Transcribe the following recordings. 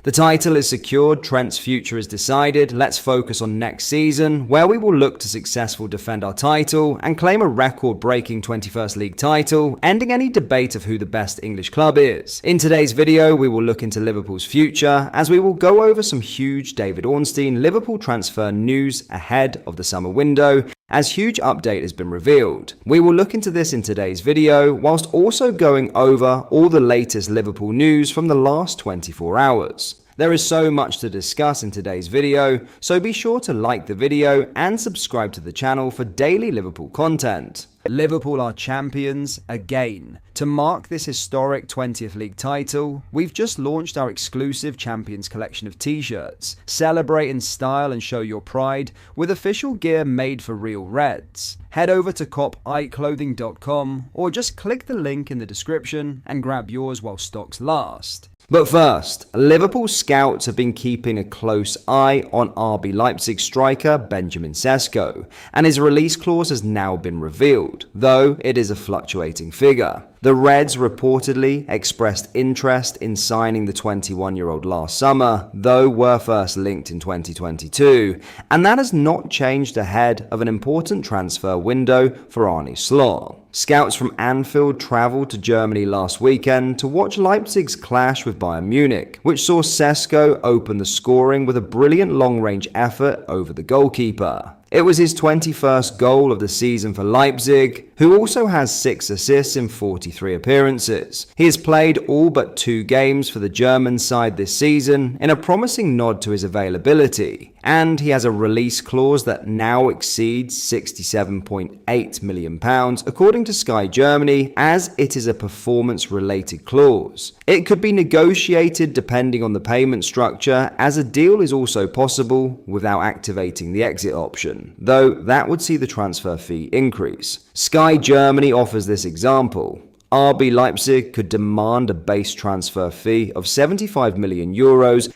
The title is secured, Trent's future is decided, let's focus on next season, where we will look to successfully defend our title and claim a record-breaking 21st League title, ending any debate of who the best English club is. In today's video, we will look into Liverpool's future, as we will go over some huge David Ornstein Liverpool transfer news ahead of the summer window, as huge update has been revealed. We will look into this in today's video, whilst also going over all the latest Liverpool news from the last 24 hours. There is so much to discuss in today's video, so be sure to like the video and subscribe to the channel for daily Liverpool content. Liverpool are champions again. To mark this historic 20th League title, we've just launched our exclusive Champions collection of t-shirts. Celebrate in style and show your pride with official gear made for real Reds. Head over to copiclothing.com or just click the link in the description and grab yours while stocks last. But first, Liverpool scouts have been keeping a close eye on RB Leipzig striker Benjamin Cesco, and his release clause has now been revealed, though it is a fluctuating figure. The Reds reportedly expressed interest in signing the 21-year-old last summer, though were first linked in 2022, and that has not changed ahead of an important transfer window for Arne Slot. Scouts from Anfield travelled to Germany last weekend to watch Leipzig's clash with Bayern Munich, which saw Cesco open the scoring with a brilliant long-range effort over the goalkeeper. It was his 21st goal of the season for Leipzig, who also has 6 assists in 43 appearances. He has played all but 2 games for the German side this season in a promising nod to his availability, and he has a release clause that now exceeds £67.8 million according to Sky Germany, as it is a performance-related clause. It could be negotiated depending on the payment structure, as a deal is also possible without activating the exit option, though that would see the transfer fee increase. Sky Germany offers this example. RB Leipzig could demand a base transfer fee of €75 million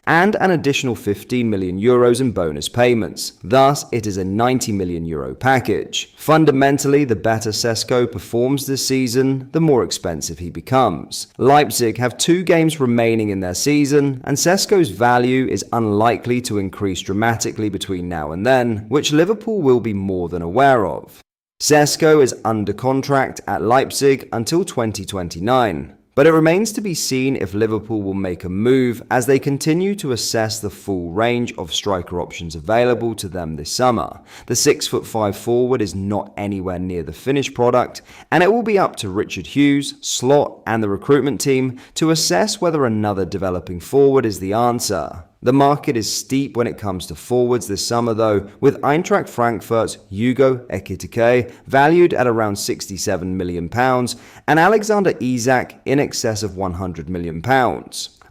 and an additional €15 million in bonus payments. Thus, it is a €90 million package. Fundamentally, the better Cesco performs this season, the more expensive he becomes. Leipzig have 2 games remaining in their season, and Cesco's value is unlikely to increase dramatically between now and then, which Liverpool will be more than aware of. Cesco is under contract at Leipzig until 2029, but it remains to be seen if Liverpool will make a move as they continue to assess the full range of striker options available to them this summer. The 6'5" forward is not anywhere near the finished product, and it will be up to Richard Hughes, Slot, and the recruitment team to assess whether another developing forward is the answer. The market is steep when it comes to forwards this summer though, with Eintracht Frankfurt's Hugo Ekitike valued at around £67 million and Alexander Isak in excess of £100 million.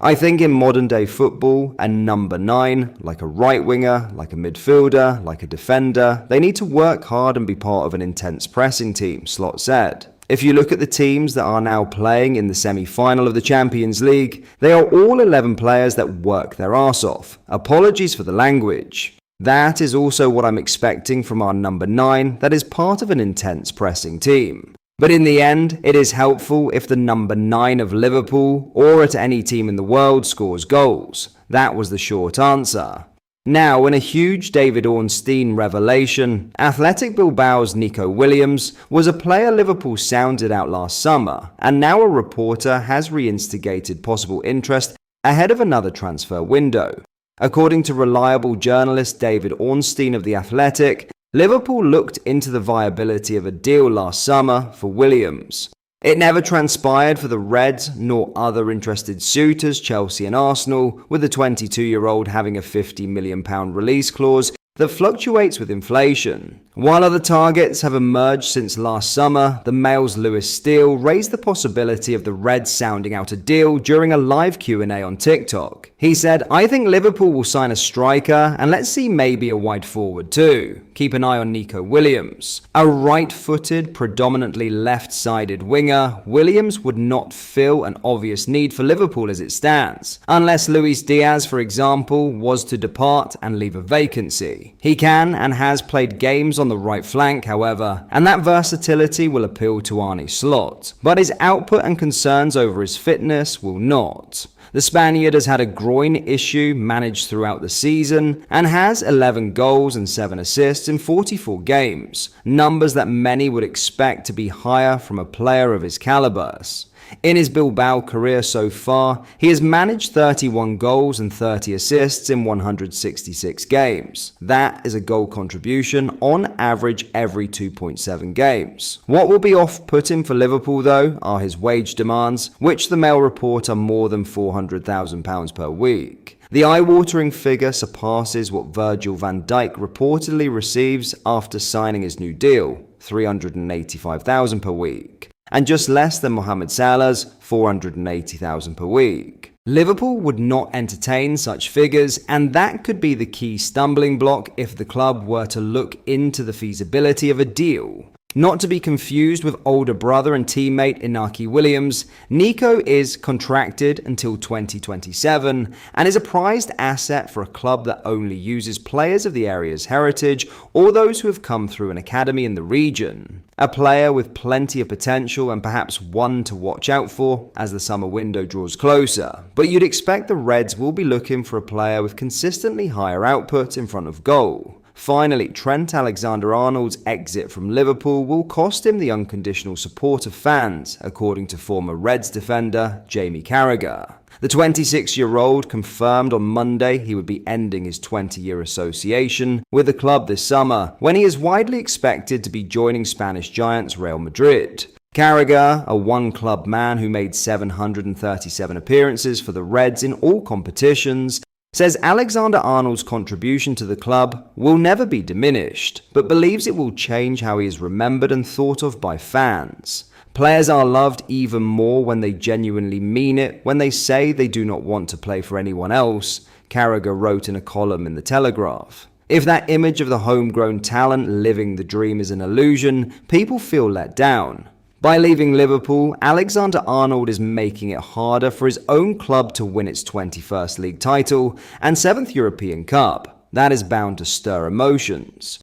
I think in modern day football, a number 9, like a right winger, like a midfielder, like a defender, they need to work hard and be part of an intense pressing team, Slot said. If you look at the teams that are now playing in the semi-final of the Champions League, they are all 11 players that work their arse off. Apologies for the language. That is also what I'm expecting from our number 9 that is part of an intense pressing team. But in the end, it is helpful if the number 9 of Liverpool or at any team in the world scores goals. That was the short answer. Now, in a huge David Ornstein revelation, Athletic Bilbao's Nico Williams was a player Liverpool sounded out last summer, and now a reporter has reinstigated possible interest ahead of another transfer window. According to reliable journalist David Ornstein of The Athletic, Liverpool looked into the viability of a deal last summer for Williams. It never transpired for the Reds nor other interested suitors, Chelsea and Arsenal, with the 22-year-old having a £50 million release clause that fluctuates with inflation. While other targets have emerged since last summer, the Mail's Lewis Steele raised the possibility of the Reds sounding out a deal during a live Q&A on TikTok. He said, "I think Liverpool will sign a striker and let's see maybe a wide forward too. Keep an eye on Nico Williams." A right-footed, predominantly left-sided winger, Williams would not fill an obvious need for Liverpool as it stands, unless Luis Diaz, for example, was to depart and leave a vacancy. He can and has played games on the right flank, however, and that versatility will appeal to Arne Slot, but his output and concerns over his fitness will not. The Spaniard has had a groin issue managed throughout the season and has 11 goals and 7 assists in 44 games, numbers that many would expect to be higher from a player of his calibers. In his Bilbao career so far, he has managed 31 goals and 30 assists in 166 games. That is a goal contribution on average every 2.7 games. What will be off-putting for Liverpool though are his wage demands, which the Mail report are more than £400,000 per week. The eye-watering figure surpasses what Virgil van Dijk reportedly receives after signing his new deal, £385,000 per week, and just less than Mohamed Salah's £480,000 per week. Liverpool would not entertain such figures, and that could be the key stumbling block if the club were to look into the feasibility of a deal. Not to be confused with older brother and teammate Nico Williams, Nico is contracted until 2027 and is a prized asset for a club that only uses players of the area's heritage or those who have come through an academy in the region. A player with plenty of potential and perhaps one to watch out for as the summer window draws closer. But you'd expect the Reds will be looking for a player with consistently higher output in front of goal. Finally, Trent Alexander Arnold's exit from Liverpool will cost him the unconditional support of fans, according to former Reds defender Jamie Carragher. The 26-year-old confirmed on Monday he would be ending his 20-year association with the club this summer, when he is widely expected to be joining Spanish giants Real Madrid. Carragher, a one-club man who made 737 appearances for the Reds in all competitions, says Alexander Arnold's contribution to the club will never be diminished, but believes it will change how he is remembered and thought of by fans. Players are loved even more when they genuinely mean it, when they say they do not want to play for anyone else, Carragher wrote in a column in The Telegraph. If that image of the homegrown talent living the dream is an illusion, people feel let down. By leaving Liverpool, Alexander Arnold is making it harder for his own club to win its 21st league title and 7th European Cup. That is bound to stir emotions.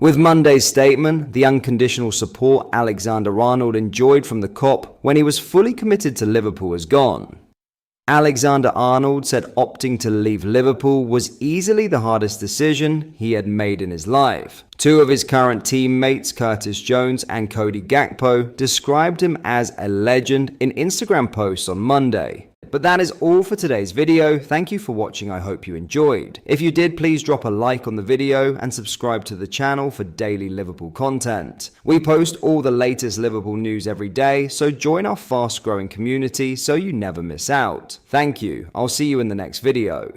With Monday's statement, the unconditional support Alexander Arnold enjoyed from the Kop when he was fully committed to Liverpool is gone. Alexander Arnold said opting to leave Liverpool was easily the hardest decision he had made in his life. Two of his current teammates, Curtis Jones and Cody Gakpo, described him as a legend in Instagram posts on Monday. But that is all for today's video. Thank you for watching. I hope you enjoyed. If you did, please drop a like on the video and subscribe to the channel for daily Liverpool content. We post all the latest Liverpool news every day, so join our fast-growing community so you never miss out. Thank you. I'll see you in the next video.